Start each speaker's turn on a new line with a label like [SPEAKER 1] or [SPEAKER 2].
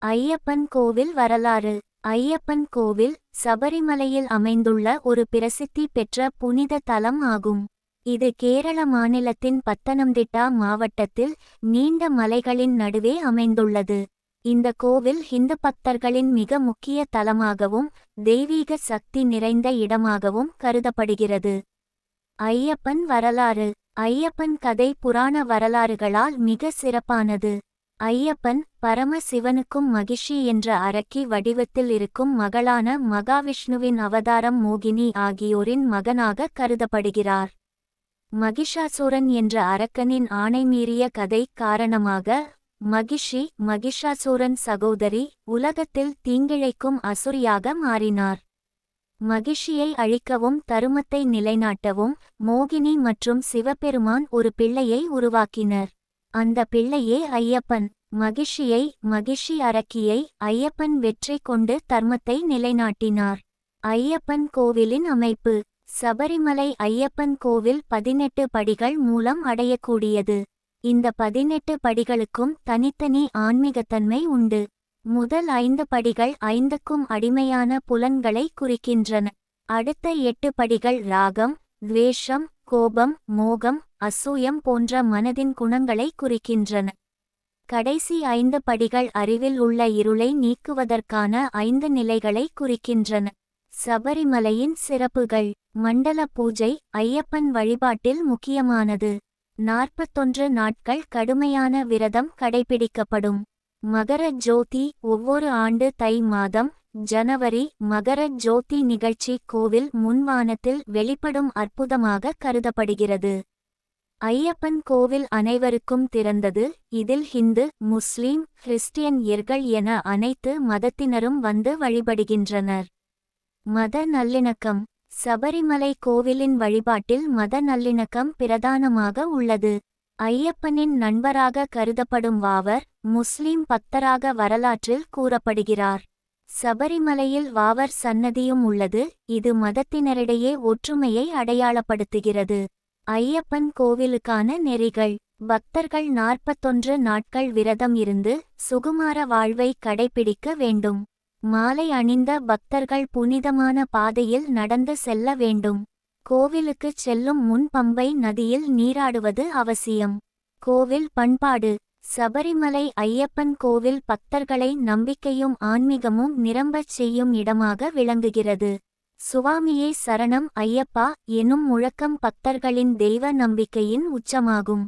[SPEAKER 1] ஐயப்பன் கோவில் வரலாறு. ஐயப்பன் கோவில் சபரிமலையில் அமைந்துள்ள ஒரு பிரசித்தி பெற்ற புனித தலம் ஆகும். இது கேரள மாநிலத்தின் பத்தனம்திட்டா மாவட்டத்தில் நீண்ட மலைகளின் நடுவே அமைந்துள்ளது. இந்த கோவில் ஹிந்து பக்தர்களின் மிக முக்கிய தலமாகவும் தெய்வீக சக்தி நிறைந்த இடமாகவும் கருதப்படுகிறது. ஐயப்பன் வரலாறு. ஐயப்பன் கதை புராண வரலாறுகளால் மிக சிறப்பானது. ஐயப்பன் பரம சிவனுக்கும் மகிஷி என்ற அரக்கி வடிவத்தில் இருக்கும் மகளான மகாவிஷ்ணுவின் அவதாரம் மோகினி ஆகியோரின் மகனாக கருதப்படுகிறார். மகிஷாசுரன் என்ற அரக்கனின் ஆணைமீறிய கதை காரணமாக மகிஷி மகிஷாசுரன் சகோதரி உலகத்தில் தீங்கிழைக்கும் அசுரியாக மாறினார். மகிஷியை அழிக்கவும் தருமத்தை நிலைநாட்டவும் மோகினி மற்றும் சிவபெருமான் ஒரு பிள்ளையை உருவாக்கினர். அந்த பிள்ளையே ஐயப்பன். மகிஷி அரக்கியை ஐயப்பன் வெற்றி கொண்டு தர்மத்தை நிலைநாட்டினார். ஐயப்பன் கோவிலின் அமைப்பு. சபரிமலை ஐயப்பன் கோவில் 18 படிகள் மூலம் அடையக்கூடியது. இந்த 18 படிகளுக்கும் தனித்தனி ஆன்மீகத்தன்மை உண்டு. முதல் 5 படிகள் 5க்கும் அடிமையான புலன்களை குறிக்கின்றன. அடுத்த 8 படிகள் ராகம், துவேஷம், கோபம், மோகம், அசூயம் போன்ற மனதின் குணங்களை குறிக்கின்றன. கடைசி 5 படிகள் அறிவில் உள்ள இருளை நீக்குவதற்கான 5 நிலைகளை குறிக்கின்றன. சபரிமலையின் சிறப்புகள். மண்டல பூஜை ஐயப்பன் வழிபாட்டில் முக்கியமானது. 41 நாட்கள் கடுமையான விரதம் கடைபிடிக்கப்படும். மகர ஜோதி ஒவ்வொரு ஆண்டு தை மாதம் ஜனவரி மகர ஜோதி நிகழ்ச்சி கோவில் முன்வானத்தில் வெளிப்படும் அற்புதமாக கருதப்படுகிறது. ஐயப்பன் கோவில் அனைவருக்கும் திறந்தது. இதில் ஹிந்து, முஸ்லிம், கிறிஸ்டியன்யர்கள் என அனைத்து மதத்தினரும் வந்து வழிபடுகின்றனர். மத நல்லிணக்கம். சபரிமலை கோவிலின் வழிபாட்டில் மத நல்லிணக்கம் பிரதானமாக உள்ளது. ஐயப்பனின் நண்பராக கருதப்படும் வாவர் முஸ்லிம் பக்தராக வரலாற்றில் கூறப்படுகிறார். சபரிமலையில் வாவர் சன்னதியும் உள்ளது. இது மதத்தினரிடையே ஒற்றுமையை அடையாளப்படுத்துகிறது. ஐயப்பன் கோவிலுக்கான நெறிகள். பக்தர்கள் 41 நாட்கள் விரதம் இருந்து சுகுமார வாழ்வை கடைபிடிக்க வேண்டும். மாலை அணிந்த பக்தர்கள் புனிதமான பாதையில் நடந்து செல்ல வேண்டும். கோவிலுக்குச் செல்லும் முன் பம்பை நதியில் நீராடுவது அவசியம். கோவில் பண்பாடு. சபரிமலை ஐயப்பன் கோவில் பக்தர்களை நம்பிக்கையும் ஆன்மீகமும் நிரம்பச் செய்யும் இடமாக விளங்குகிறது. சுவாமியே சரணம் ஐயப்பா எனும் முழக்கம் பக்தர்களின் தெய்வ நம்பிக்கையின் உச்சமாகும்.